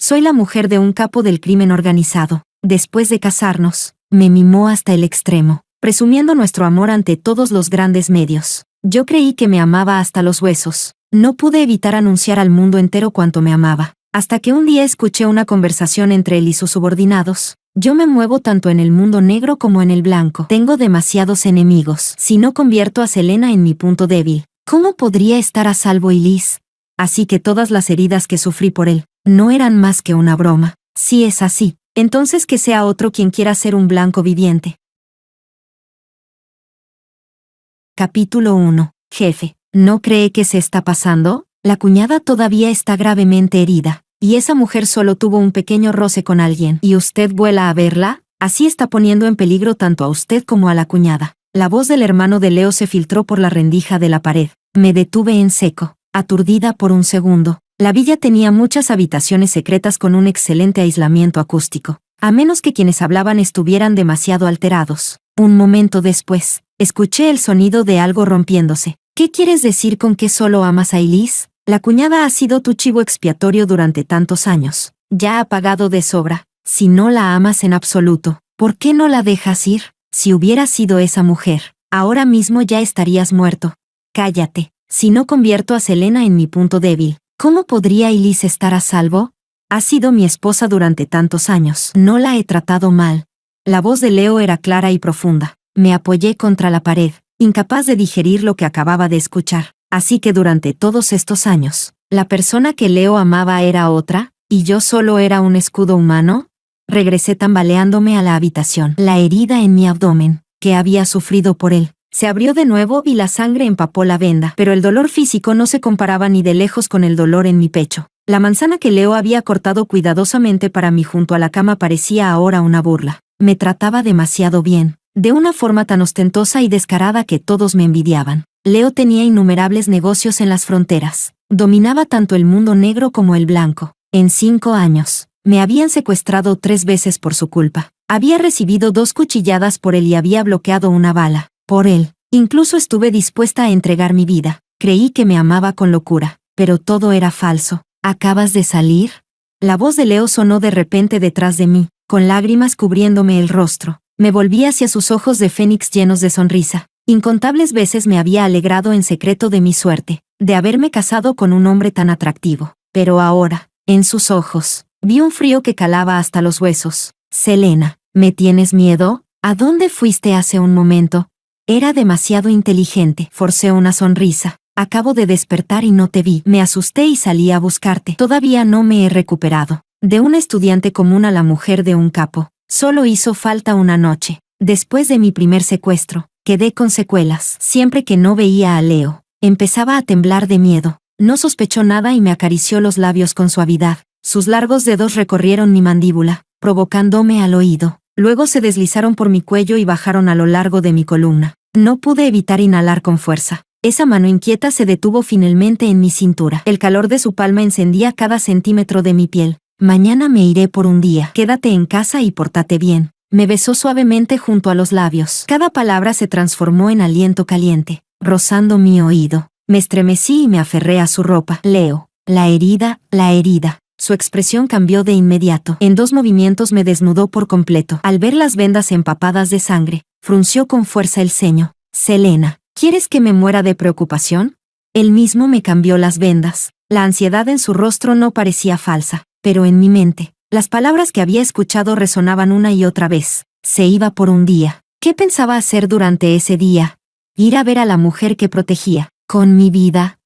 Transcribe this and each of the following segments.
Soy la mujer de un capo del crimen organizado. Después de casarnos, me mimó hasta el extremo, presumiendo nuestro amor ante todos los grandes medios. Yo creí que me amaba hasta los huesos. No pude evitar anunciar al mundo entero cuánto me amaba, hasta que un día escuché una conversación entre él y sus subordinados. Yo me muevo tanto en el mundo negro como en el blanco. Tengo demasiados enemigos. Si no convierto a Selena en mi punto débil, ¿cómo podría estar a salvo Elise? Así que todas las heridas que sufrí por él no eran más que una broma. Si es así, entonces que sea otro quien quiera ser un blanco viviente. Capítulo 1. Jefe, ¿no cree que se está pasando? La cuñada todavía está gravemente herida, y esa mujer solo tuvo un pequeño roce con alguien. ¿Y usted vuela a verla? Así está poniendo en peligro tanto a usted como a la cuñada. La voz del hermano de Leo se filtró por la rendija de la pared. Me detuve en seco, aturdida por un segundo. La villa tenía muchas habitaciones secretas con un excelente aislamiento acústico, a menos que quienes hablaban estuvieran demasiado alterados. Un momento después, escuché el sonido de algo rompiéndose. ¿Qué quieres decir con que solo amas a Elise? La cuñada ha sido tu chivo expiatorio durante tantos años. Ya ha pagado de sobra. Si no la amas en absoluto, ¿por qué no la dejas ir? Si hubiera sido esa mujer, ahora mismo ya estarías muerto. Cállate. Si no convierto a Selena en mi punto débil, ¿cómo podría Elise estar a salvo? Ha sido mi esposa durante tantos años. No la he tratado mal. La voz de Leo era clara y profunda. Me apoyé contra la pared, incapaz de digerir lo que acababa de escuchar. Así que durante todos estos años, la persona que Leo amaba era otra, y yo solo era un escudo humano. Regresé tambaleándome a la habitación. La herida en mi abdomen, que había sufrido por él, se abrió de nuevo y la sangre empapó la venda, pero el dolor físico no se comparaba ni de lejos con el dolor en mi pecho. La manzana que Leo había cortado cuidadosamente para mí junto a la cama parecía ahora una burla. Me trataba demasiado bien, de una forma tan ostentosa y descarada que todos me envidiaban. Leo tenía innumerables negocios en las fronteras. Dominaba tanto el mundo negro como el blanco. En 5 años, me habían secuestrado 3 veces por su culpa. Había recibido 2 cuchilladas por él y había bloqueado una bala. Por él, incluso estuve dispuesta a entregar mi vida. Creí que me amaba con locura, pero todo era falso. ¿Acabas de salir? La voz de Leo sonó de repente detrás de mí, con lágrimas cubriéndome el rostro. Me volví hacia sus ojos de fénix llenos de sonrisa. Incontables veces me había alegrado en secreto de mi suerte, de haberme casado con un hombre tan atractivo. Pero ahora, en sus ojos, vi un frío que calaba hasta los huesos. Selena, ¿me tienes miedo? ¿A dónde fuiste hace un momento? Era demasiado inteligente. Forcé una sonrisa. Acabo de despertar y no te vi. Me asusté y salí a buscarte. Todavía no me he recuperado. De una estudiante común a la mujer de un capo, solo hizo falta una noche. Después de mi primer secuestro, quedé con secuelas. Siempre que no veía a Leo, empezaba a temblar de miedo. No sospechó nada y me acarició los labios con suavidad. Sus largos dedos recorrieron mi mandíbula, provocándome al oído. Luego se deslizaron por mi cuello y bajaron a lo largo de mi columna. No pude evitar inhalar con fuerza. Esa mano inquieta se detuvo finalmente en mi cintura. El calor de su palma encendía cada centímetro de mi piel. Mañana me iré por un día. Quédate en casa y pórtate bien. Me besó suavemente junto a los labios. Cada palabra se transformó en aliento caliente, rozando mi oído. Me estremecí y me aferré a su ropa. Leo, la herida, la herida. Su expresión cambió de inmediato. En 2 movimientos me desnudó por completo. Al ver las vendas empapadas de sangre, frunció con fuerza el ceño. Selena, ¿quieres que me muera de preocupación? Él mismo me cambió las vendas. La ansiedad en su rostro no parecía falsa, pero en mi mente, las palabras que había escuchado resonaban una y otra vez. Se iba por un día. ¿Qué pensaba hacer durante ese día? Ir a ver a la mujer que protegía. Con mi vida.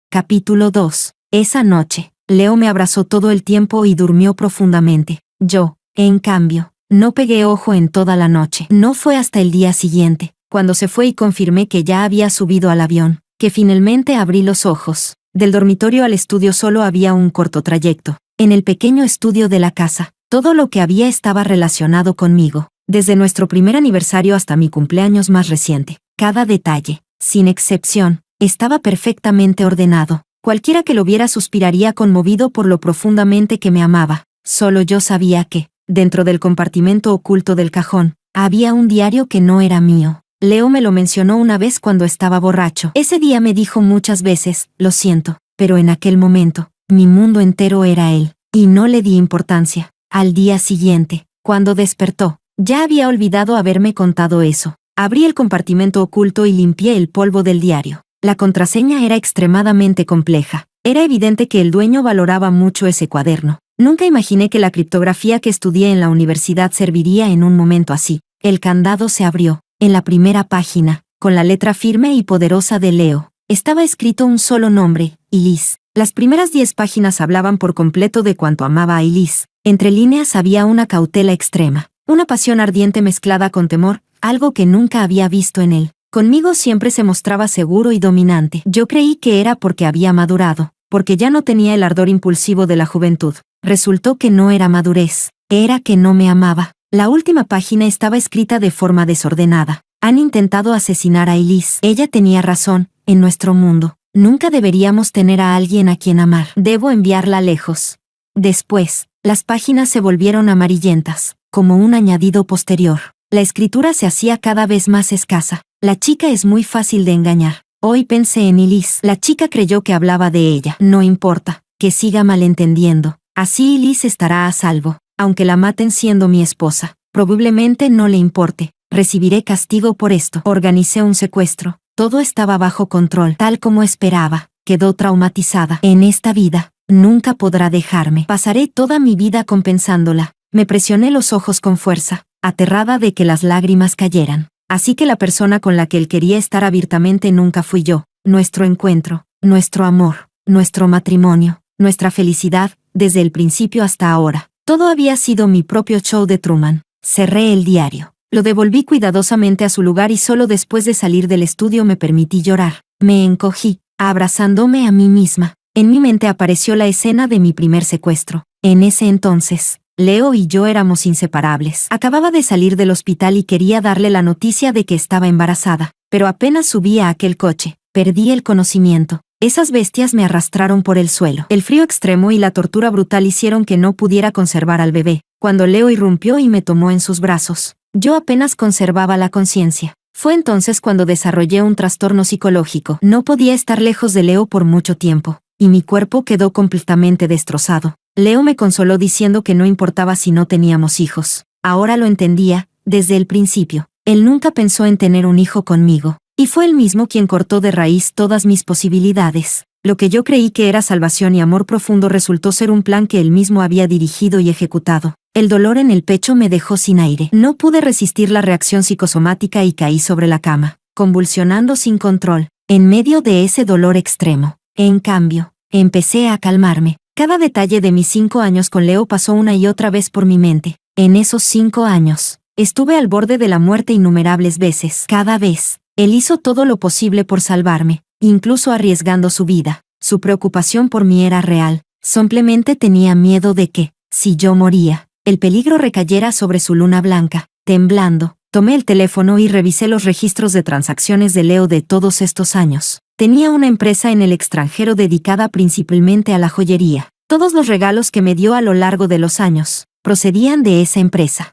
Capítulo 2. Esa noche, Leo me abrazó todo el tiempo y durmió profundamente. Yo, en cambio, no pegué ojo en toda la noche. No fue hasta el día siguiente, cuando se fue y confirmé que ya había subido al avión, que finalmente abrí los ojos. Del dormitorio al estudio solo había un corto trayecto. En el pequeño estudio de la casa, todo lo que había estaba relacionado conmigo, desde nuestro primer aniversario hasta mi cumpleaños más reciente. Cada detalle, sin excepción, estaba perfectamente ordenado. Cualquiera que lo viera suspiraría conmovido por lo profundamente que me amaba. Solo yo sabía que, dentro del compartimento oculto del cajón, había un diario que no era mío. Leo me lo mencionó una vez cuando estaba borracho. Ese día me dijo muchas veces, lo siento. pero en aquel momento, mi mundo entero era él, y no le di importancia. Al día siguiente, cuando despertó, ya había olvidado haberme contado eso. Abrí el compartimento oculto y limpié el polvo del diario. La contraseña era extremadamente compleja. Era evidente que el dueño valoraba mucho ese cuaderno. Nunca imaginé que la criptografía que estudié en la universidad serviría en un momento así. El candado se abrió. En la primera página, con la letra firme y poderosa de Leo, estaba escrito un solo nombre, Elise. Las primeras 10 páginas hablaban por completo de cuánto amaba a Elise. Entre líneas había una cautela extrema, una pasión ardiente mezclada con temor, algo que nunca había visto en él. Conmigo siempre se mostraba seguro y dominante. Yo creí que era porque había madurado, porque ya no tenía el ardor impulsivo de la juventud. Resultó que no era madurez, era que no me amaba. La última página estaba escrita de forma desordenada. Han intentado asesinar a Elise. Ella tenía razón, en nuestro mundo. Nunca deberíamos tener a alguien a quien amar. Debo enviarla lejos. Después, las páginas se volvieron amarillentas, como un añadido posterior. La escritura se hacía cada vez más escasa. La chica es muy fácil de engañar. Hoy pensé en Elise. La chica creyó que hablaba de ella. No importa, que siga malentendiendo. Así Elise estará a salvo. Aunque la maten siendo mi esposa, probablemente no le importe. Recibiré castigo por esto. Organicé un secuestro. Todo estaba bajo control, tal como esperaba. Quedó traumatizada. En esta vida, nunca podrá dejarme. Pasaré toda mi vida compensándola. Me presioné los ojos con fuerza, aterrada de que las lágrimas cayeran. Así que la persona con la que él quería estar abiertamente nunca fui yo. Nuestro encuentro, nuestro amor, nuestro matrimonio, nuestra felicidad, desde el principio hasta ahora. Todo había sido mi propio show de Truman. Cerré el diario. Lo devolví cuidadosamente a su lugar y solo después de salir del estudio me permití llorar. Me encogí, abrazándome a mí misma. En mi mente apareció la escena de mi primer secuestro. En ese entonces, Leo y yo éramos inseparables. Acababa de salir del hospital y quería darle la noticia de que estaba embarazada, pero apenas subí a aquel coche, perdí el conocimiento. Esas bestias me arrastraron por el suelo. El frío extremo y la tortura brutal hicieron que no pudiera conservar al bebé. Cuando Leo irrumpió y me tomó en sus brazos, yo apenas conservaba la conciencia. Fue entonces cuando desarrollé un trastorno psicológico. No podía estar lejos de Leo por mucho tiempo, y mi cuerpo quedó completamente destrozado. Leo me consoló diciendo que no importaba si no teníamos hijos. Ahora lo entendía, desde el principio. Él nunca pensó en tener un hijo conmigo. Y fue él mismo quien cortó de raíz todas mis posibilidades. Lo que yo creí que era salvación y amor profundo resultó ser un plan que él mismo había dirigido y ejecutado. El dolor en el pecho me dejó sin aire. No pude resistir la reacción psicosomática y caí sobre la cama, convulsionando sin control, en medio de ese dolor extremo. En cambio, empecé a calmarme. Cada detalle de mis 5 años con Leo pasó una y otra vez por mi mente. En esos 5 años, estuve al borde de la muerte innumerables veces. Cada vez, él hizo todo lo posible por salvarme, incluso arriesgando su vida. Su preocupación por mí era real. Simplemente tenía miedo de que, si yo moría, el peligro recayera sobre su luna blanca. Temblando, tomé el teléfono y revisé los registros de transacciones de Leo de todos estos años. Tenía una empresa en el extranjero dedicada principalmente a la joyería. Todos los regalos que me dio a lo largo de los años procedían de esa empresa.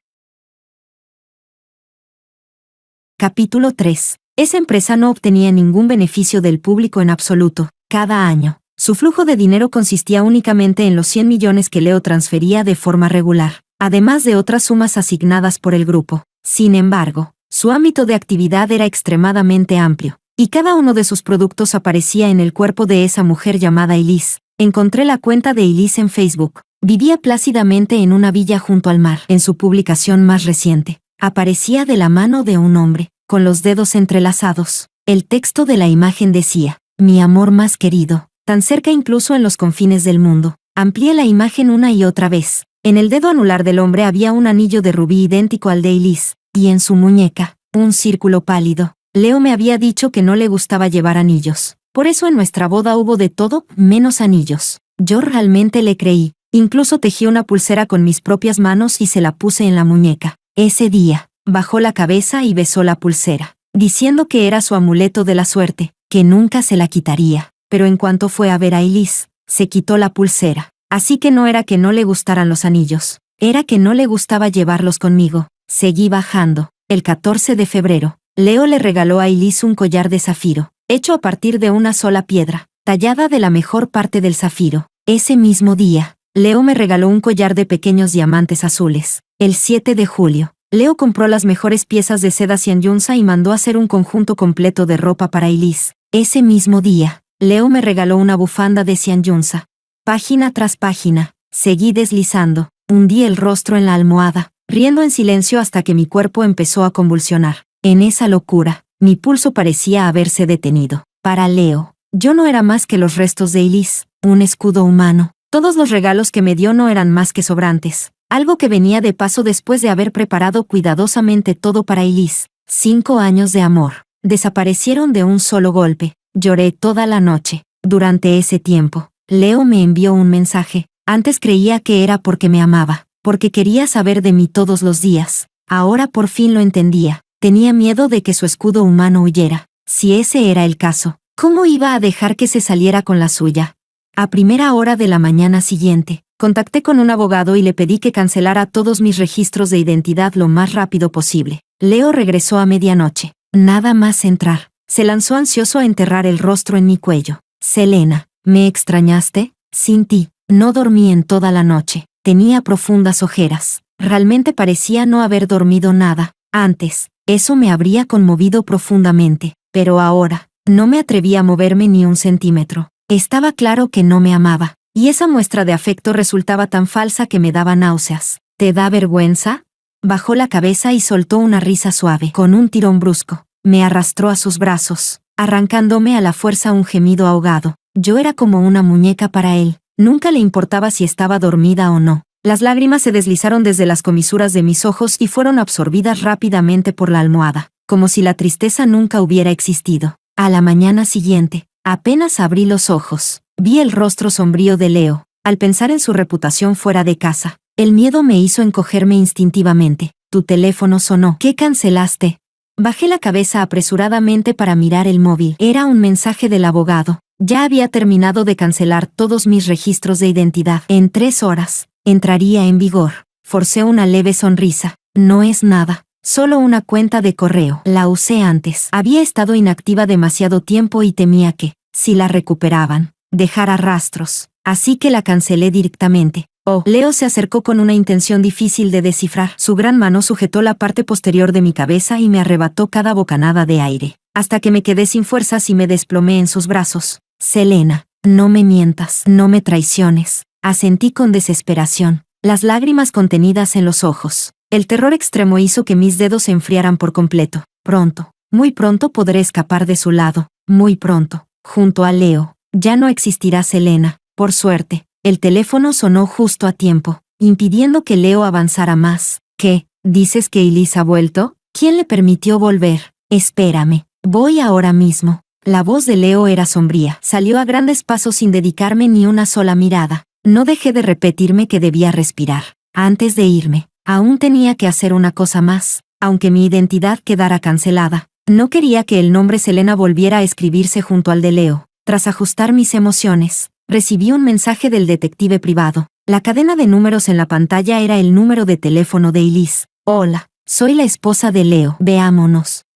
Capítulo 3. Esa empresa no obtenía ningún beneficio del público en absoluto. Cada año, su flujo de dinero consistía únicamente en los 100 millones que Leo transfería de forma regular, además de otras sumas asignadas por el grupo. Sin embargo, su ámbito de actividad era extremadamente amplio, y cada uno de sus productos aparecía en el cuerpo de esa mujer llamada Elise. Encontré la cuenta de Elise en Facebook. Vivía plácidamente en una villa junto al mar. En su publicación más reciente, aparecía de la mano de un hombre, con los dedos entrelazados. El texto de la imagen decía: mi amor más querido, tan cerca incluso en los confines del mundo. Amplié la imagen una y otra vez. En el dedo anular del hombre había un anillo de rubí idéntico al de Elise, y en su muñeca, un círculo pálido. Leo me había dicho que no le gustaba llevar anillos. Por eso en nuestra boda hubo de todo, menos anillos. Yo realmente le creí. Incluso tejí una pulsera con mis propias manos y se la puse en la muñeca. Ese día, bajó la cabeza y besó la pulsera, diciendo que era su amuleto de la suerte, que nunca se la quitaría. Pero en cuanto fue a ver a Elise, se quitó la pulsera. Así que no era que no le gustaran los anillos, era que no le gustaba llevarlos conmigo. Seguí bajando. El 14 de febrero, Leo le regaló a Elise un collar de zafiro, hecho a partir de una sola piedra. tallada de la mejor parte del zafiro. Ese mismo día, Leo me regaló un collar de pequeños diamantes azules. El 7 de julio, Leo compró las mejores piezas de seda Xianyunsa y mandó hacer un conjunto completo de ropa para Elise. Ese mismo día, Leo me regaló una bufanda de Xianyunsa. Página tras página, seguí deslizando, hundí el rostro en la almohada, riendo en silencio hasta que mi cuerpo empezó a convulsionar. En esa locura, mi pulso parecía haberse detenido. Para Leo, yo no era más que los restos de Elise, un escudo humano. Todos los regalos que me dio no eran más que sobrantes, algo que venía de paso después de haber preparado cuidadosamente todo para Elise. 5 años de amor desaparecieron de un solo golpe. Lloré toda la noche. Durante ese tiempo, Leo me envió un mensaje. Antes creía que era porque me amaba, porque quería saber de mí todos los días. Ahora por fin lo entendía. Tenía miedo de que su escudo humano huyera. Si ese era el caso, ¿cómo iba a dejar que se saliera con la suya? A primera hora de la mañana siguiente, contacté con un abogado y le pedí que cancelara todos mis registros de identidad lo más rápido posible. Leo regresó a medianoche. Nada más entrar, se lanzó ansioso a enterrar el rostro en mi cuello. Selena, ¿me extrañaste? Sin ti, no dormí en toda la noche. Tenía profundas ojeras. Realmente parecía no haber dormido nada. Antes, eso me habría conmovido profundamente. Pero ahora, no me atreví a moverme ni un centímetro. Estaba claro que no me amaba, y esa muestra de afecto resultaba tan falsa que me daba náuseas. ¿Te da vergüenza? Bajó la cabeza y soltó una risa suave. Con un tirón brusco, me arrastró a sus brazos, arrancándome a la fuerza un gemido ahogado. Yo era como una muñeca para él. Nunca le importaba si estaba dormida o no. Las lágrimas se deslizaron desde las comisuras de mis ojos y fueron absorbidas rápidamente por la almohada, como si la tristeza nunca hubiera existido. A la mañana siguiente, apenas abrí los ojos, vi el rostro sombrío de Leo. Al pensar en su reputación fuera de casa, el miedo me hizo encogerme instintivamente. Tu teléfono sonó. ¿Qué cancelaste? Bajé la cabeza apresuradamente para mirar el móvil. Era un mensaje del abogado. Ya había terminado de cancelar todos mis registros de identidad. En 3 horas, entraría en vigor. Forcé una leve sonrisa. No es nada. Solo una cuenta de correo. La usé antes. Había estado inactiva demasiado tiempo y temía que, si la recuperaban, dejara rastros. Así que la cancelé directamente. Oh, Leo se acercó con una intención difícil de descifrar. Su gran mano sujetó la parte posterior de mi cabeza y me arrebató cada bocanada de aire, hasta que me quedé sin fuerzas y me desplomé en sus brazos. Selena, no me mientas, no me traiciones. Asentí con desesperación, las lágrimas contenidas en los ojos. El terror extremo hizo que mis dedos se enfriaran por completo. Pronto, muy pronto podré escapar de su lado. Muy pronto, junto a Leo. Ya no existirá Selena, por suerte. El teléfono sonó justo a tiempo, impidiendo que Leo avanzara más. ¿Qué? ¿Dices que Elise ha vuelto? ¿Quién le permitió volver? Espérame, voy ahora mismo. La voz de Leo era sombría. Salió a grandes pasos sin dedicarme ni una sola mirada. No dejé de repetirme que debía respirar. Antes de irme, aún tenía que hacer una cosa más. Aunque mi identidad quedara cancelada, no quería que el nombre Selena volviera a escribirse junto al de Leo. Tras ajustar mis emociones, recibí un mensaje del detective privado. La cadena de números en la pantalla era el número de teléfono de Elise. Hola, soy la esposa de Leo. Veámonos.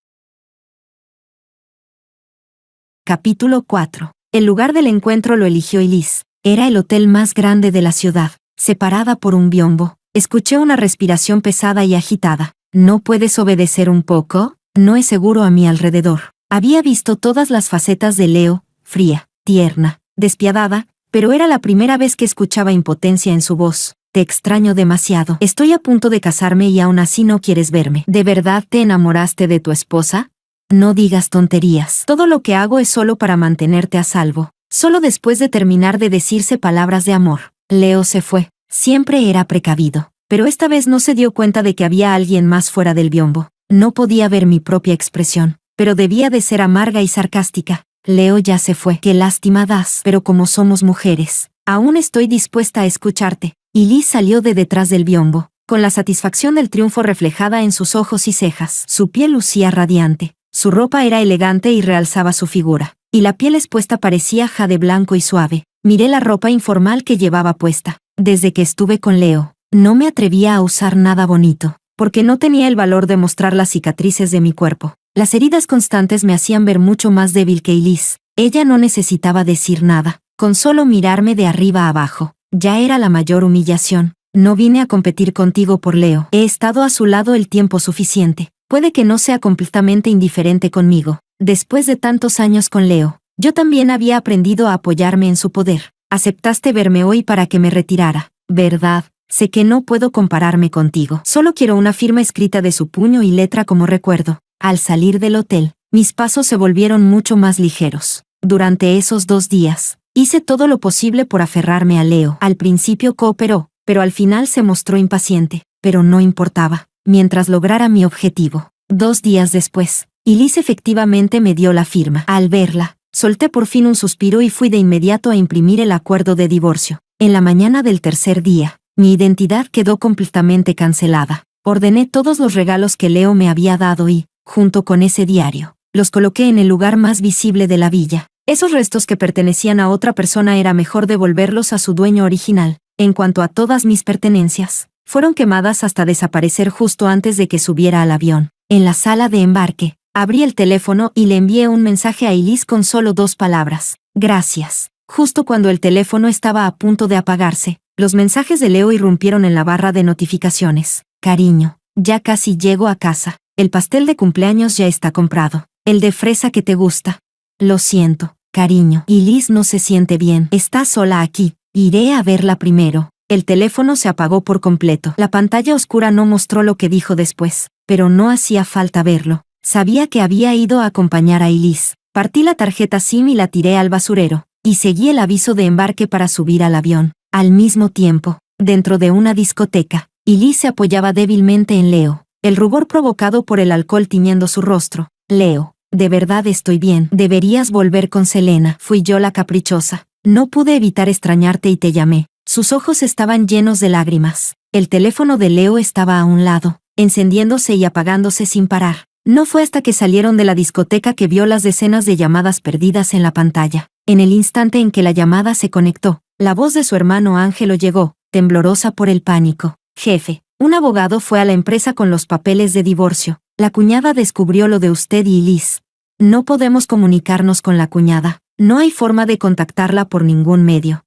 Capítulo 4. El lugar del encuentro lo eligió Elise. Era el hotel más grande de la ciudad, separada por un biombo. Escuché una respiración pesada y agitada. ¿No puedes obedecer un poco? No es seguro a mi alrededor. Había visto todas las facetas de Leo, fría, tierna, despiadada, pero era la primera vez que escuchaba impotencia en su voz. Te extraño demasiado. Estoy a punto de casarme y aún así no quieres verme. ¿De verdad te enamoraste de tu esposa? No digas tonterías. Todo lo que hago es solo para mantenerte a salvo. Solo después de terminar de decirse palabras de amor, Leo se fue. Siempre era precavido, pero esta vez no se dio cuenta de que había alguien más fuera del biombo. No podía ver mi propia expresión, pero debía de ser amarga y sarcástica. Leo ya se fue. Qué lástima das, pero como somos mujeres, aún estoy dispuesta a escucharte. Y Liz salió de detrás del biombo, con la satisfacción del triunfo reflejada en sus ojos y cejas. Su piel lucía radiante, su ropa era elegante y realzaba su figura, y la piel expuesta parecía jade blanco y suave. Miré la ropa informal que llevaba puesta. Desde que estuve con Leo, no me atrevía a usar nada bonito, porque no tenía el valor de mostrar las cicatrices de mi cuerpo. Las heridas constantes me hacían ver mucho más débil que Elise. Ella no necesitaba decir nada, con solo mirarme de arriba a abajo. Ya era la mayor humillación. No vine a competir contigo por Leo. He estado a su lado el tiempo suficiente. Puede que no sea completamente indiferente conmigo. Después de tantos años con Leo, yo también había aprendido a apoyarme en su poder. Aceptaste verme hoy para que me retirara, ¿verdad? Sé que no puedo compararme contigo. Solo quiero una firma escrita de su puño y letra como recuerdo. Al salir del hotel, mis pasos se volvieron mucho más ligeros. Durante esos 2 días, hice todo lo posible por aferrarme a Leo. Al principio cooperó, pero al final se mostró impaciente. Pero no importaba, mientras lograra mi objetivo. 2 días después, Elise efectivamente me dio la firma. Al verla, solté por fin un suspiro y fui de inmediato a imprimir el acuerdo de divorcio. En la mañana del tercer día, mi identidad quedó completamente cancelada. Ordené todos los regalos que Leo me había dado y, junto con ese diario, los coloqué en el lugar más visible de la villa. Esos restos que pertenecían a otra persona era mejor devolverlos a su dueño original. En cuanto a todas mis pertenencias, fueron quemadas hasta desaparecer justo antes de que subiera al avión. En la sala de embarque, abrí el teléfono y le envié un mensaje a Elise con solo 2 palabras. Gracias. Justo cuando el teléfono estaba a punto de apagarse, los mensajes de Leo irrumpieron en la barra de notificaciones. Cariño, ya casi llego a casa. El pastel de cumpleaños ya está comprado. El de fresa que te gusta. Lo siento, cariño. Elise no se siente bien. Está sola aquí. Iré a verla primero. El teléfono se apagó por completo. La pantalla oscura no mostró lo que dijo después, pero no hacía falta verlo. Sabía que había ido a acompañar a Elise. Partí la tarjeta SIM y la tiré al basurero, y seguí el aviso de embarque para subir al avión. Al mismo tiempo, dentro de una discoteca, Elise se apoyaba débilmente en Leo, el rubor provocado por el alcohol tiñendo su rostro. Leo, de verdad estoy bien. Deberías volver con Selena. Fui yo la caprichosa. No pude evitar extrañarte y te llamé. Sus ojos estaban llenos de lágrimas. El teléfono de Leo estaba a un lado, encendiéndose y apagándose sin parar. No fue hasta que salieron de la discoteca que vio las decenas de llamadas perdidas en la pantalla. En el instante en que la llamada se conectó, la voz de su hermano Ángelo llegó, temblorosa por el pánico. Jefe, un abogado fue a la empresa con los papeles de divorcio. La cuñada descubrió lo de usted y Elise. No podemos comunicarnos con la cuñada. No hay forma de contactarla por ningún medio.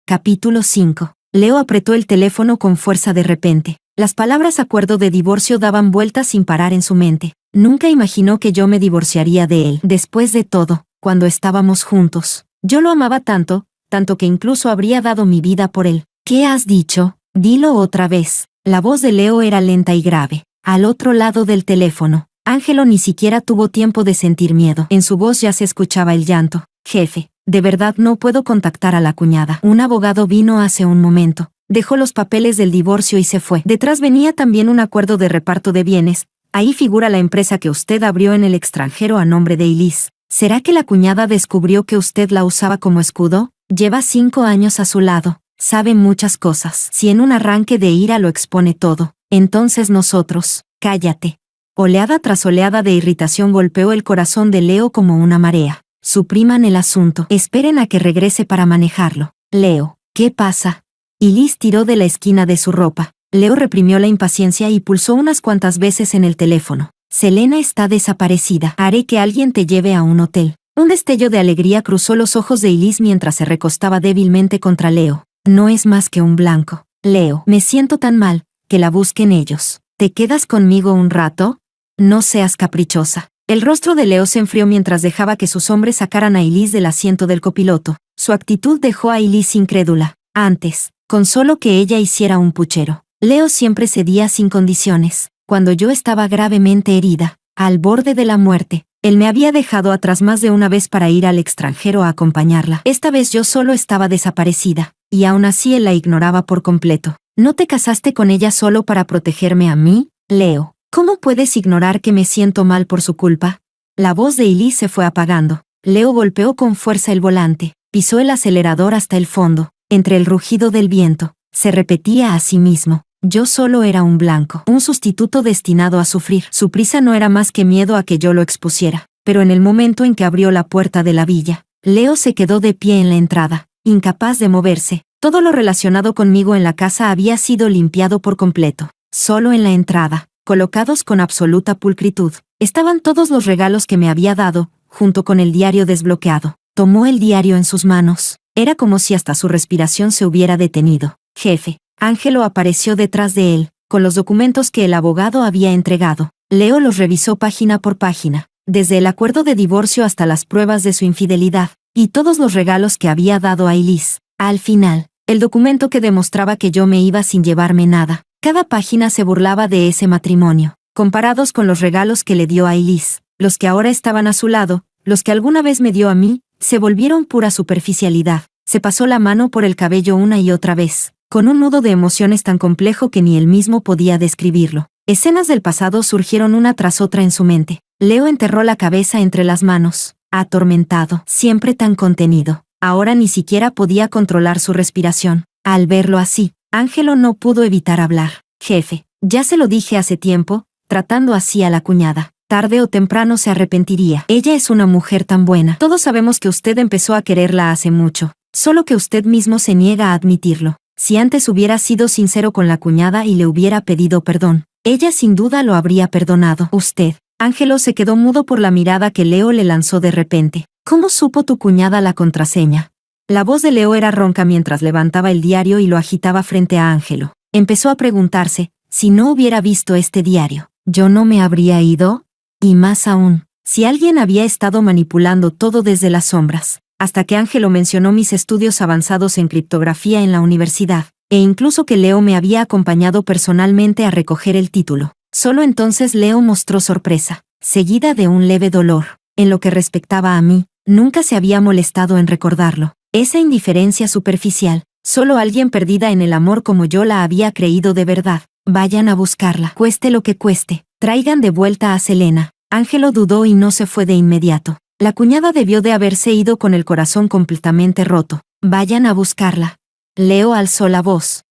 Capítulo 5. Leo apretó el teléfono con fuerza de repente. Las palabras acuerdo de divorcio daban vueltas sin parar en su mente. Nunca imaginó que yo me divorciaría de él. Después de todo, cuando estábamos juntos, yo lo amaba tanto que incluso habría dado mi vida por él. ¿Qué has dicho? Dilo otra vez. La voz de Leo era lenta y grave. Al otro lado del teléfono, Ángelo ni siquiera tuvo tiempo de sentir miedo. En su voz ya se escuchaba el llanto. Jefe, de verdad no puedo contactar a la cuñada. Un abogado vino hace un momento. Dejó los papeles del divorcio y se fue. Detrás venía también un acuerdo de reparto de bienes. Ahí figura la empresa que usted abrió en el extranjero a nombre de Elise. ¿Será que la cuñada descubrió que usted la usaba como escudo? Lleva 5 años a su lado. Sabe muchas cosas. Si en un arranque de ira lo expone todo, entonces nosotros... Cállate. Oleada tras oleada de irritación golpeó el corazón de Leo como una marea. Supriman el asunto. Esperen a que regrese para manejarlo. Leo, ¿qué pasa? Elise tiró de la esquina de su ropa. Leo reprimió la impaciencia y pulsó unas cuantas veces en el teléfono. Selena está desaparecida. Haré que alguien te lleve a un hotel. Un destello de alegría cruzó los ojos de Elise mientras se recostaba débilmente contra Leo. No es más que un blanco. Leo, me siento tan mal, que la busquen ellos. ¿Te quedas conmigo un rato? No seas caprichosa. El rostro de Leo se enfrió mientras dejaba que sus hombres sacaran a Elise del asiento del copiloto. Su actitud dejó a Elise incrédula. Antes, con solo que ella hiciera un puchero, Leo siempre cedía sin condiciones. Cuando yo estaba gravemente herida, al borde de la muerte, él me había dejado atrás más de una vez para ir al extranjero a acompañarla. Esta vez yo solo estaba desaparecida, y aún así él la ignoraba por completo. ¿No te casaste con ella solo para protegerme a mí, Leo? ¿Cómo puedes ignorar que me siento mal por su culpa? La voz de Elise se fue apagando. Leo golpeó con fuerza el volante, pisó el acelerador hasta el fondo. Entre el rugido del viento, se repetía a sí mismo. Yo solo era un blanco, un sustituto destinado a sufrir. Su prisa no era más que miedo a que yo lo expusiera. Pero en el momento en que abrió la puerta de la villa, Leo se quedó de pie en la entrada, incapaz de moverse. Todo lo relacionado conmigo en la casa había sido limpiado por completo. Solo en la entrada, colocados con absoluta pulcritud. Estaban todos los regalos que me había dado, junto con el diario desbloqueado. Tomó el diario en sus manos. Era como si hasta su respiración se hubiera detenido. Jefe. Ángelo apareció detrás de él, con los documentos que el abogado había entregado. Leo los revisó página por página, desde el acuerdo de divorcio hasta las pruebas de su infidelidad, y todos los regalos que había dado a Elise. Al final, el documento que demostraba que yo me iba sin llevarme nada. Cada página se burlaba de ese matrimonio, comparados con los regalos que le dio a Elise. Los que ahora estaban a su lado, los que alguna vez me dio a mí, se volvieron pura superficialidad. Se pasó la mano por el cabello una y otra vez, con un nudo de emociones tan complejo que ni él mismo podía describirlo. Escenas del pasado surgieron una tras otra en su mente. Leo enterró la cabeza entre las manos, atormentado, siempre tan contenido. Ahora ni siquiera podía controlar su respiración. Al verlo así, Ángelo no pudo evitar hablar. Jefe, ya se lo dije hace tiempo, tratando así a la cuñada. Tarde o temprano se arrepentiría. Ella es una mujer tan buena. Todos sabemos que usted empezó a quererla hace mucho, solo que usted mismo se niega a admitirlo. Si antes hubiera sido sincero con la cuñada y le hubiera pedido perdón, ella sin duda lo habría perdonado. Usted. Ángelo se quedó mudo por la mirada que Leo le lanzó de repente. ¿Cómo supo tu cuñada la contraseña? La voz de Leo era ronca mientras levantaba el diario y lo agitaba frente a Ángelo. Empezó a preguntarse, si no hubiera visto este diario, ¿yo no me habría ido? Y más aún, si alguien había estado manipulando todo desde las sombras, hasta que Ángelo mencionó mis estudios avanzados en criptografía en la universidad, e incluso que Leo me había acompañado personalmente a recoger el título. Solo entonces Leo mostró sorpresa, seguida de un leve dolor. En lo que respectaba a mí, nunca se había molestado en recordarlo. Esa indiferencia superficial, solo alguien perdida en el amor como yo la había creído de verdad. Vayan a buscarla, cueste lo que cueste. Traigan de vuelta a Selena. Ángelo dudó y no se fue de inmediato. La cuñada debió de haberse ido con el corazón completamente roto. Vayan a buscarla. Leo alzó la voz.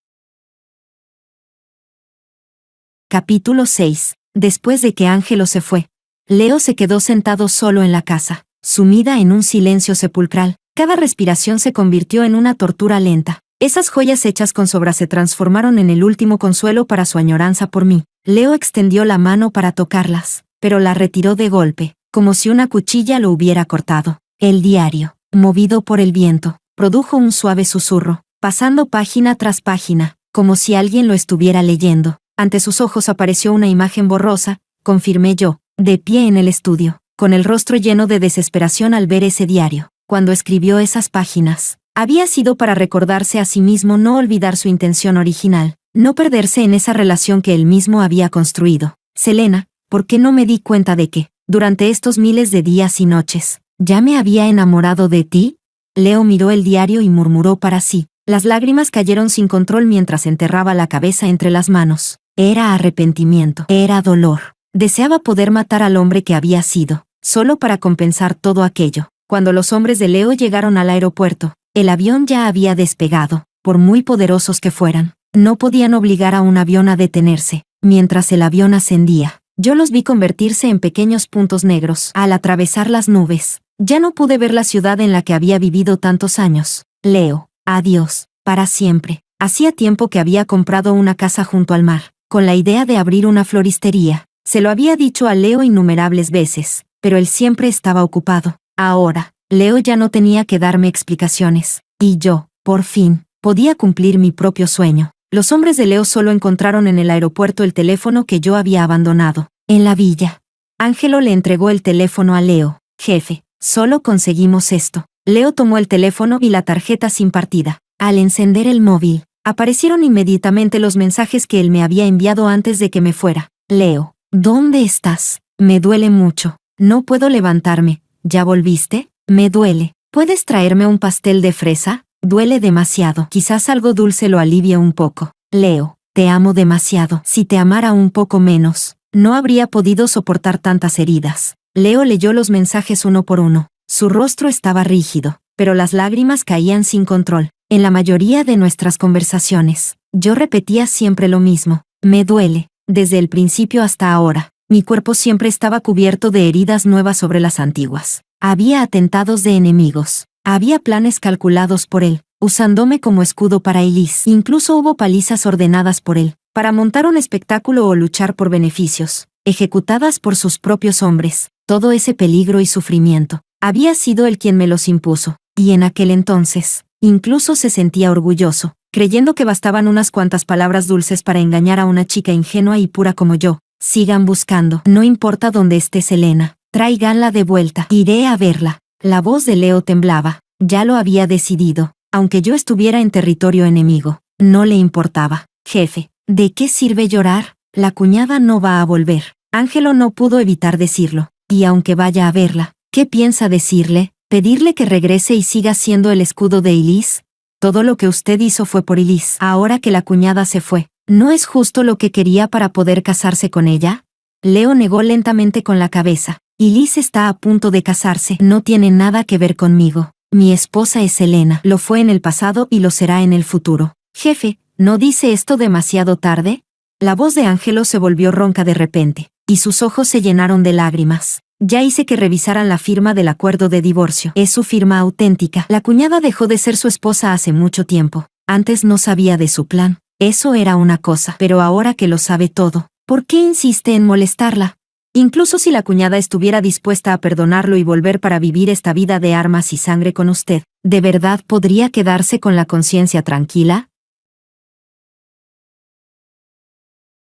Capítulo 6. Después de que Ángelo se fue, Leo se quedó sentado solo en la casa, sumida en un silencio sepulcral. Cada respiración se convirtió en una tortura lenta. Esas joyas hechas con sobra se transformaron en el último consuelo para su añoranza por mí. Leo extendió la mano para tocarlas, pero la retiró de golpe, como si una cuchilla lo hubiera cortado. El diario, movido por el viento, produjo un suave susurro, pasando página tras página, como si alguien lo estuviera leyendo. Ante sus ojos apareció una imagen borrosa, confirmé yo, de pie en el estudio, con el rostro lleno de desesperación al ver ese diario. Cuando escribió esas páginas, había sido para recordarse a sí mismo no olvidar su intención original, no perderse en esa relación que él mismo había construido. Selena, ¿por qué no me di cuenta de que, durante estos miles de días y noches, ya me había enamorado de ti? Leo miró el diario y murmuró para sí. Las lágrimas cayeron sin control mientras enterraba la cabeza entre las manos. Era arrepentimiento, era dolor. Deseaba poder matar al hombre que había sido, solo para compensar todo aquello. Cuando los hombres de Leo llegaron al aeropuerto, el avión ya había despegado. Por muy poderosos que fueran, no podían obligar a un avión a detenerse. Mientras el avión ascendía, yo los vi convertirse en pequeños puntos negros. Al atravesar las nubes, ya no pude ver la ciudad en la que había vivido tantos años. Leo, adiós, para siempre. Hacía tiempo que había comprado una casa junto al mar, con la idea de abrir una floristería. Se lo había dicho a Leo innumerables veces, pero él siempre estaba ocupado. Ahora, Leo ya no tenía que darme explicaciones, y yo, por fin, podía cumplir mi propio sueño. Los hombres de Leo solo encontraron en el aeropuerto el teléfono que yo había abandonado, en la villa. Ángelo le entregó el teléfono a Leo. Jefe, solo conseguimos esto. Leo tomó el teléfono y la tarjeta sin partida. Al encender el móvil, aparecieron inmediatamente los mensajes que él me había enviado antes de que me fuera. Leo, ¿dónde estás? Me duele mucho. No puedo levantarme. ¿Ya volviste? Me duele. ¿Puedes traerme un pastel de fresa? Duele demasiado. Quizás algo dulce lo alivie un poco. Leo, te amo demasiado. Si te amara un poco menos, no habría podido soportar tantas heridas. Leo leyó los mensajes uno por uno. Su rostro estaba rígido, pero las lágrimas caían sin control. En la mayoría de nuestras conversaciones, yo repetía siempre lo mismo. Me duele. Desde el principio hasta ahora, mi cuerpo siempre estaba cubierto de heridas nuevas sobre las antiguas. Había atentados de enemigos. Había planes calculados por él, usándome como escudo para Elise. Incluso hubo palizas ordenadas por él, para montar un espectáculo o luchar por beneficios, ejecutadas por sus propios hombres. Todo ese peligro y sufrimiento. Había sido él quien me los impuso, y en aquel entonces, incluso se sentía orgulloso, creyendo que bastaban unas cuantas palabras dulces para engañar a una chica ingenua y pura como yo. Sigan buscando. No importa dónde esté Selena. Tráiganla de vuelta. Iré a verla. La voz de Leo temblaba. Ya lo había decidido. Aunque yo estuviera en territorio enemigo, no le importaba. Jefe, ¿de qué sirve llorar? La cuñada no va a volver. Ángelo no pudo evitar decirlo. Y aunque vaya a verla, ¿qué piensa decirle? ¿Pedirle que regrese y siga siendo el escudo de Elise? Todo lo que usted hizo fue por Elise. Ahora que la cuñada se fue, ¿no es justo lo que quería para poder casarse con ella? Leo negó lentamente con la cabeza. Elise está a punto de casarse. No tiene nada que ver conmigo. Mi esposa es Selena. Lo fue en el pasado y lo será en el futuro. Jefe, ¿no dice esto demasiado tarde? La voz de Ángelo se volvió ronca de repente, y sus ojos se llenaron de lágrimas. Ya hice que revisaran la firma del acuerdo de divorcio. Es su firma auténtica. La cuñada dejó de ser su esposa hace mucho tiempo. Antes no sabía de su plan. Eso era una cosa. Pero ahora que lo sabe todo, ¿por qué insiste en molestarla? Incluso si la cuñada estuviera dispuesta a perdonarlo y volver para vivir esta vida de armas y sangre con usted, ¿de verdad podría quedarse con la conciencia tranquila?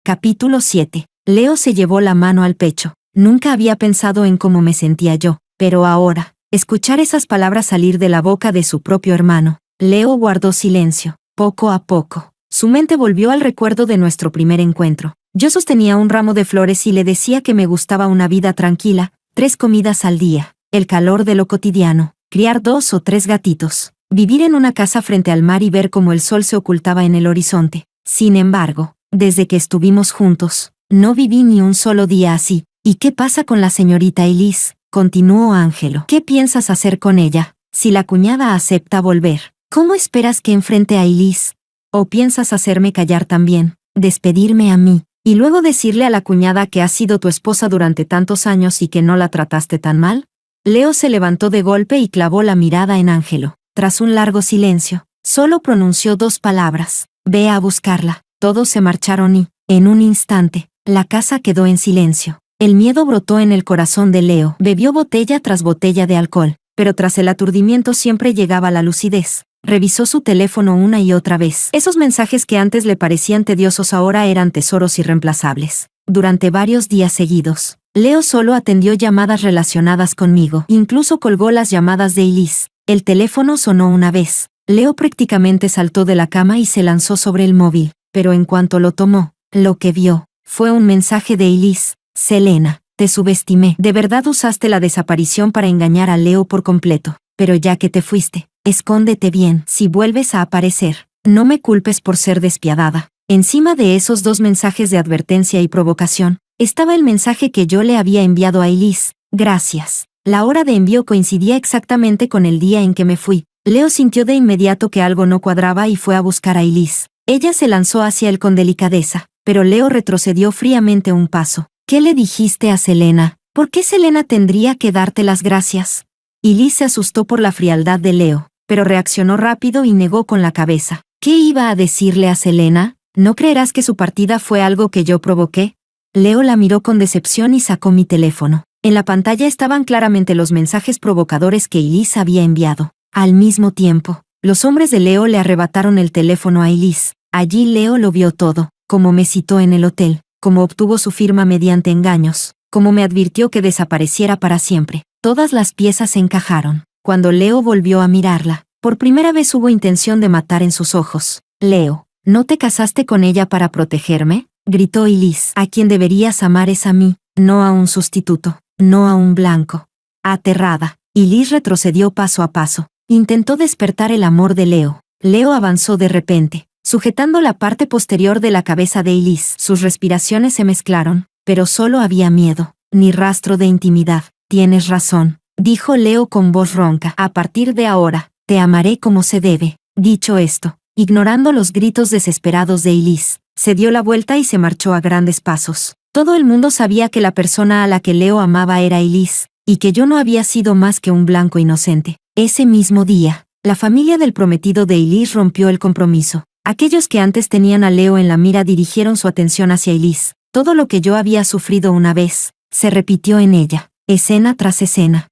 Capítulo 7. Leo se llevó la mano al pecho. Nunca había pensado en cómo me sentía yo, pero ahora, escuchar esas palabras salir de la boca de su propio hermano, Leo guardó silencio. Poco a poco, su mente volvió al recuerdo de nuestro primer encuentro. Yo sostenía un ramo de flores y le decía que me gustaba una vida tranquila, 3 comidas al día, el calor de lo cotidiano, criar 2 o 3 gatitos, vivir en una casa frente al mar y ver cómo el sol se ocultaba en el horizonte. Sin embargo, desde que estuvimos juntos, no viví ni un solo día así. ¿Y qué pasa con la señorita Elise? Continuó Ángelo. ¿Qué piensas hacer con ella? Si la cuñada acepta volver, ¿cómo esperas que enfrente a Elise? ¿O piensas hacerme callar también, despedirme a mí, y luego decirle a la cuñada que has sido tu esposa durante tantos años y que no la trataste tan mal? Leo se levantó de golpe y clavó la mirada en Ángelo. Tras un largo silencio, solo pronunció 2 palabras. Ve a buscarla. Todos se marcharon y, en un instante, la casa quedó en silencio. El miedo brotó en el corazón de Leo. Bebió botella tras botella de alcohol, pero tras el aturdimiento siempre llegaba la lucidez. Revisó su teléfono una y otra vez. Esos mensajes que antes le parecían tediosos ahora eran tesoros irreemplazables. Durante varios días seguidos, Leo solo atendió llamadas relacionadas conmigo. Incluso colgó las llamadas de Elise. El teléfono sonó una vez. Leo prácticamente saltó de la cama y se lanzó sobre el móvil, pero en cuanto lo tomó, lo que vio fue un mensaje de Elise. Selena, te subestimé. De verdad usaste la desaparición para engañar a Leo por completo. Pero ya que te fuiste, escóndete bien. Si vuelves a aparecer, no me culpes por ser despiadada. Encima de esos 2 mensajes de advertencia y provocación, estaba el mensaje que yo le había enviado a Elise. Gracias. La hora de envío coincidía exactamente con el día en que me fui. Leo sintió de inmediato que algo no cuadraba y fue a buscar a Elise. Ella se lanzó hacia él con delicadeza, pero Leo retrocedió fríamente un paso. ¿Qué le dijiste a Selena? ¿Por qué Selena tendría que darte las gracias? Elise se asustó por la frialdad de Leo, pero reaccionó rápido y negó con la cabeza. ¿Qué iba a decirle a Selena? ¿No creerás que su partida fue algo que yo provoqué? Leo la miró con decepción y sacó mi teléfono. En la pantalla estaban claramente los mensajes provocadores que Elise había enviado. Al mismo tiempo, los hombres de Leo le arrebataron el teléfono a Elise. Allí Leo lo vio todo, como me citó en el hotel, como obtuvo su firma mediante engaños, como me advirtió que desapareciera para siempre. Todas las piezas encajaron. Cuando Leo volvió a mirarla, por primera vez hubo intención de matar en sus ojos. Leo, ¿no te casaste con ella para protegerme? Gritó Elise. A quien deberías amar es a mí, no a un sustituto, no a un blanco. Aterrada, Elise retrocedió paso a paso. Intentó despertar el amor de Leo. Leo avanzó de repente, sujetando la parte posterior de la cabeza de Elise. Sus respiraciones se mezclaron, pero solo había miedo, ni rastro de intimidad. Tienes razón, dijo Leo con voz ronca. A partir de ahora, te amaré como se debe. Dicho esto, ignorando los gritos desesperados de Elise, se dio la vuelta y se marchó a grandes pasos. Todo el mundo sabía que la persona a la que Leo amaba era Elise, y que yo no había sido más que un blanco inocente. Ese mismo día, la familia del prometido de Elise rompió el compromiso. Aquellos que antes tenían a Leo en la mira dirigieron su atención hacia Elise. Todo lo que yo había sufrido una vez, se repitió en ella, escena tras escena.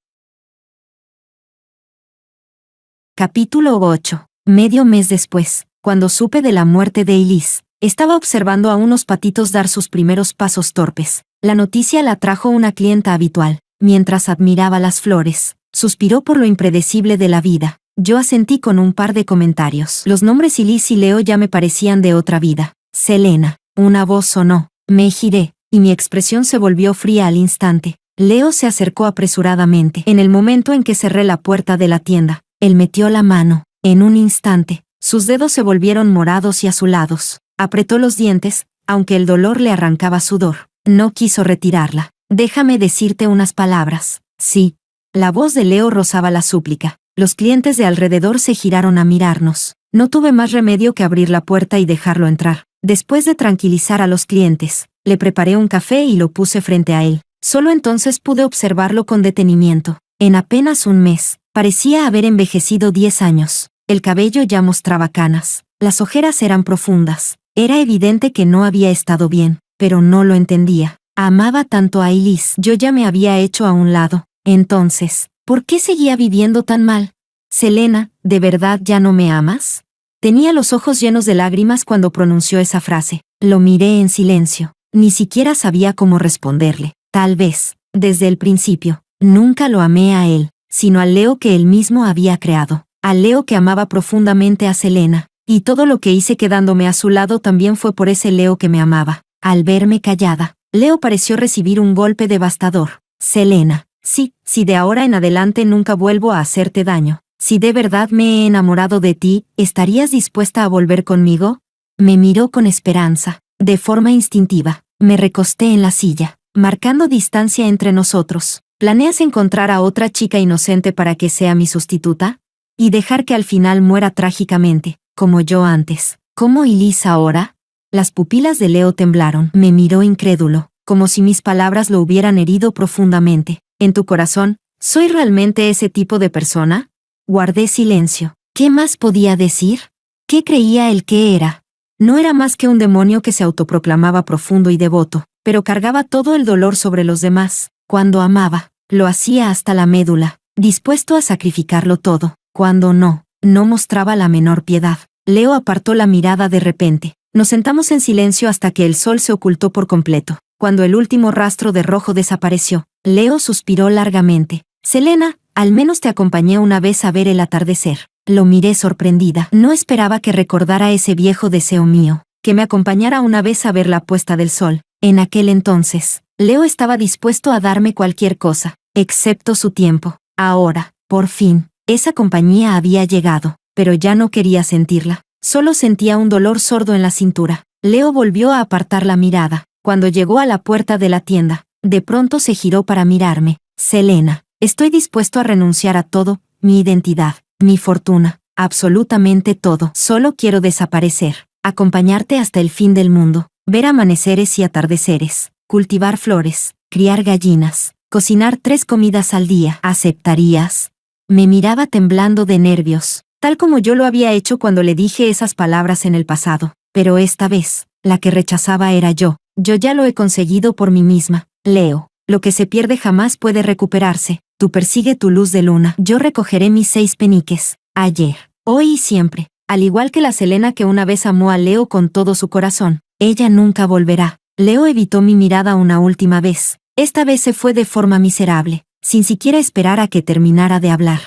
Capítulo 8. Medio mes después, cuando supe de la muerte de Elise, estaba observando a unos patitos dar sus primeros pasos torpes. La noticia la trajo una clienta habitual. Mientras admiraba las flores, suspiró por lo impredecible de la vida. Yo asentí con un par de comentarios. Los nombres Elise y Leo ya me parecían de otra vida. Selena. Una voz sonó. Me giré, y mi expresión se volvió fría al instante. Leo se acercó apresuradamente. En el momento en que cerré la puerta de la tienda, él metió la mano. En un instante, sus dedos se volvieron morados y azulados. Apretó los dientes, aunque el dolor le arrancaba sudor. No quiso retirarla. Déjame decirte unas palabras. Sí. La voz de Leo rozaba la súplica. Los clientes de alrededor se giraron a mirarnos. No tuve más remedio que abrir la puerta y dejarlo entrar. Después de tranquilizar a los clientes, le preparé un café y lo puse frente a él. Solo entonces pude observarlo con detenimiento. En apenas un mes, parecía haber envejecido 10 años. El cabello ya mostraba canas. Las ojeras eran profundas. Era evidente que no había estado bien, pero no lo entendía. Amaba tanto a Elise. Yo ya me había hecho a un lado. Entonces, ¿por qué seguía viviendo tan mal? Selena, ¿de verdad ya no me amas? Tenía los ojos llenos de lágrimas cuando pronunció esa frase. Lo miré en silencio. Ni siquiera sabía cómo responderle. Tal vez, desde el principio, nunca lo amé a él, sino al Leo que él mismo había creado. Al Leo que amaba profundamente a Selena. Y todo lo que hice quedándome a su lado también fue por ese Leo que me amaba. Al verme callada, Leo pareció recibir un golpe devastador. Selena, sí, si de ahora en adelante nunca vuelvo a hacerte daño. Si de verdad me he enamorado de ti, ¿estarías dispuesta a volver conmigo? Me miró con esperanza. De forma instintiva, me recosté en la silla, marcando distancia entre nosotros. ¿Planeas encontrar a otra chica inocente para que sea mi sustituta? ¿Y dejar que al final muera trágicamente, como yo antes? ¿Cómo Elise ahora? Las pupilas de Leo temblaron. Me miró incrédulo, como si mis palabras lo hubieran herido profundamente. ¿En tu corazón, soy realmente ese tipo de persona? Guardé silencio. ¿Qué más podía decir? ¿Qué creía él que era? No era más que un demonio que se autoproclamaba profundo y devoto, pero cargaba todo el dolor sobre los demás. Cuando amaba, lo hacía hasta la médula, dispuesto a sacrificarlo todo. Cuando no mostraba la menor piedad. Leo apartó la mirada de repente. Nos sentamos en silencio hasta que el sol se ocultó por completo. Cuando el último rastro de rojo desapareció, Leo suspiró largamente. Selena, al menos te acompañé una vez a ver el atardecer. Lo miré sorprendida. No esperaba que recordara ese viejo deseo mío, que me acompañara una vez a ver la puesta del sol. En aquel entonces, Leo estaba dispuesto a darme cualquier cosa, excepto su tiempo. Ahora, por fin, esa compañía había llegado, pero ya no quería sentirla. Solo sentía un dolor sordo en la cintura. Leo volvió a apartar la mirada. Cuando llegó a la puerta de la tienda, de pronto se giró para mirarme. Selena, estoy dispuesto a renunciar a todo, mi identidad, mi fortuna, absolutamente todo. Solo quiero desaparecer, acompañarte hasta el fin del mundo, ver amaneceres y atardeceres, cultivar flores, criar gallinas, cocinar 3 comidas al día. ¿Aceptarías? Me miraba temblando de nervios, tal como yo lo había hecho cuando le dije esas palabras en el pasado. Pero esta vez, la que rechazaba era yo. Yo ya lo he conseguido por mí misma. Leo, lo que se pierde jamás puede recuperarse. Tú persigue tu luz de luna. Yo recogeré mis 6 peniques. Ayer, hoy y siempre. Al igual que la Selena que una vez amó a Leo con todo su corazón. Ella nunca volverá. Leo evitó mi mirada una última vez. Esta vez se fue de forma miserable, sin siquiera esperar a que terminara de hablar.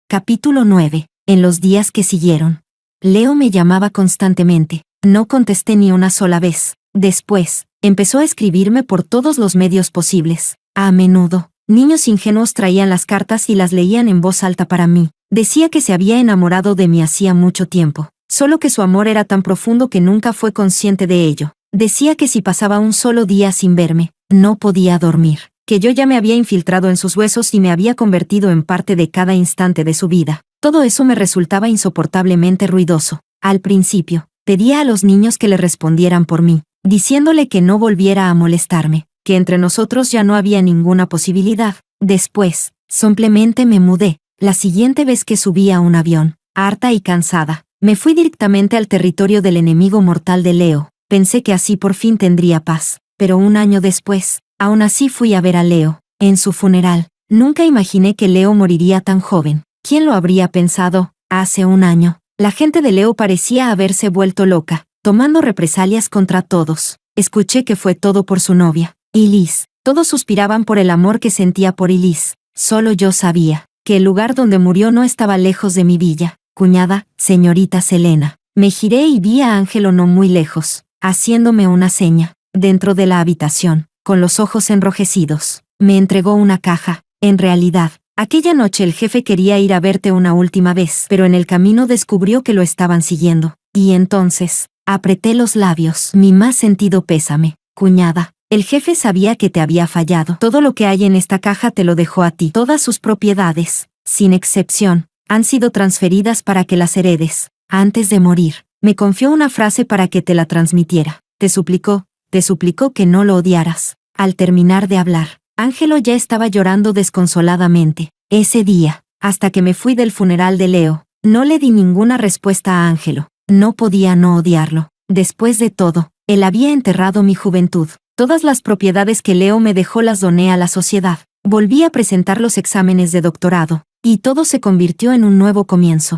Capítulo 9. En los días que siguieron. Leo me llamaba constantemente. No contesté ni una sola vez. Después, empezó a escribirme por todos los medios posibles. A menudo, niños ingenuos traían las cartas y las leían en voz alta para mí. Decía que se había enamorado de mí hacía mucho tiempo, solo que su amor era tan profundo que nunca fue consciente de ello. Decía que si pasaba un solo día sin verme, no podía dormir, que yo ya me había infiltrado en sus huesos y me había convertido en parte de cada instante de su vida. Todo eso me resultaba insoportablemente ruidoso. Al principio, pedía a los niños que le respondieran por mí, diciéndole que no volviera a molestarme, que entre nosotros ya no había ninguna posibilidad. Después, simplemente me mudé. La siguiente vez que subí a un avión, Harta y cansada, me fui directamente al territorio del enemigo mortal de Leo. Pensé que así por fin tendría paz. Pero un año después, aún así fui a ver a Leo, en su funeral. Nunca imaginé que Leo moriría tan joven. ¿Quién lo habría pensado? Hace un año, la gente de Leo parecía haberse vuelto loca, tomando represalias contra todos. Escuché que fue todo por su novia, Elise. Todos suspiraban por el amor que sentía por Elise. Solo yo sabía que el lugar donde murió no estaba lejos de mi villa. Cuñada, señorita Selena. Me giré y vi a Ángelo no muy lejos, haciéndome una seña, dentro de la habitación, con los ojos enrojecidos. Me entregó una caja. En realidad, aquella noche el jefe quería ir a verte una última vez, pero en el camino descubrió que lo estaban siguiendo. Y entonces, apreté los labios. Mi más sentido pésame, cuñada. El jefe sabía que te había fallado. Todo lo que hay en esta caja te lo dejó a ti. Todas sus propiedades, sin excepción, han sido transferidas para que las heredes. Antes de morir, me confió una frase para que te la transmitiera. Te suplicó que no lo odiaras. Al terminar de hablar, Ángelo ya estaba llorando desconsoladamente. Ese día, hasta que me fui del funeral de Leo, no le di ninguna respuesta a Ángelo. No podía no odiarlo. Después de todo, él había enterrado mi juventud. Todas las propiedades que Leo me dejó las doné a la sociedad. Volví a presentar los exámenes de doctorado, y todo se convirtió en un nuevo comienzo.